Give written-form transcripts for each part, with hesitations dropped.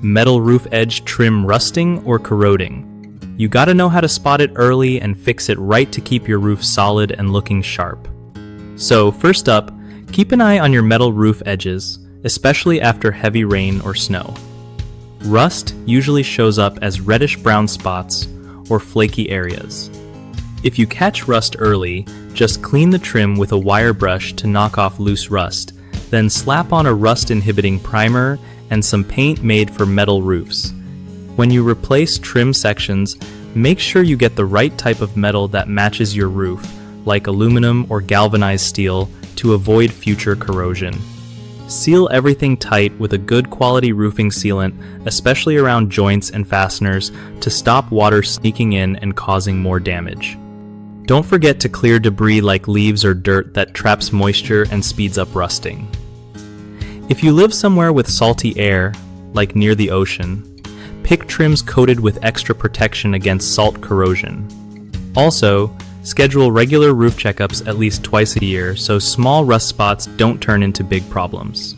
Metal roof edge trim rusting or corroding. You gotta know how to spot it early and fix it right to keep your roof solid and looking sharp. So first up, keep an eye on your metal roof edges, especially after heavy rain or snow. Rust usually shows up as reddish-brown spots or flaky areas. If you catch rust early, just clean the trim with a wire brush to knock off loose rust, then slap on a rust-inhibiting primer and some paint made for metal roofs. When you replace trim sections, make sure you get the right type of metal that matches your roof, like aluminum or galvanized steel, to avoid future corrosion. Seal everything tight with a good quality roofing sealant, especially around joints and fasteners, to stop water sneaking in and causing more damage. Don't forget to clear debris like leaves or dirt that traps moisture and speeds up rusting. If you live somewhere with salty air, like near the ocean, pick trims coated with extra protection against salt corrosion. Also, schedule regular roof checkups at least twice a year so small rust spots don't turn into big problems.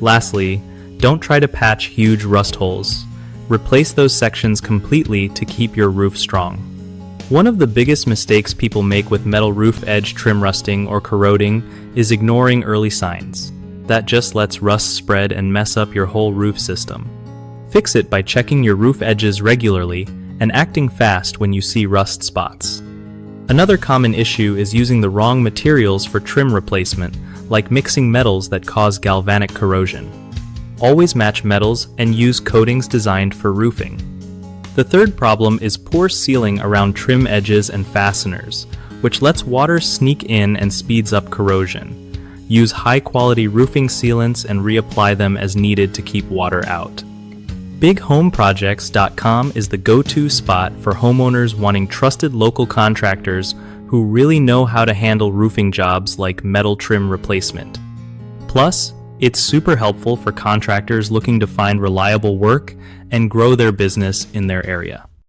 Lastly, don't try to patch huge rust holes. Replace those sections completely to keep your roof strong. One of the biggest mistakes people make with metal roof edge trim rusting or corroding is ignoring early signs. That just lets rust spread and mess up your whole roof system. Fix it by checking your roof edges regularly and acting fast when you see rust spots. Another common issue is using the wrong materials for trim replacement, like mixing metals that cause galvanic corrosion. Always match metals and use coatings designed for roofing. The third problem is poor sealing around trim edges and fasteners, which lets water sneak in and speeds up corrosion. Use high-quality roofing sealants and reapply them as needed to keep water out. BigHomeProjects.com is the go-to spot for homeowners wanting trusted local contractors who really know how to handle roofing jobs like metal trim replacement. Plus, it's super helpful for contractors looking to find reliable work and grow their business in their area.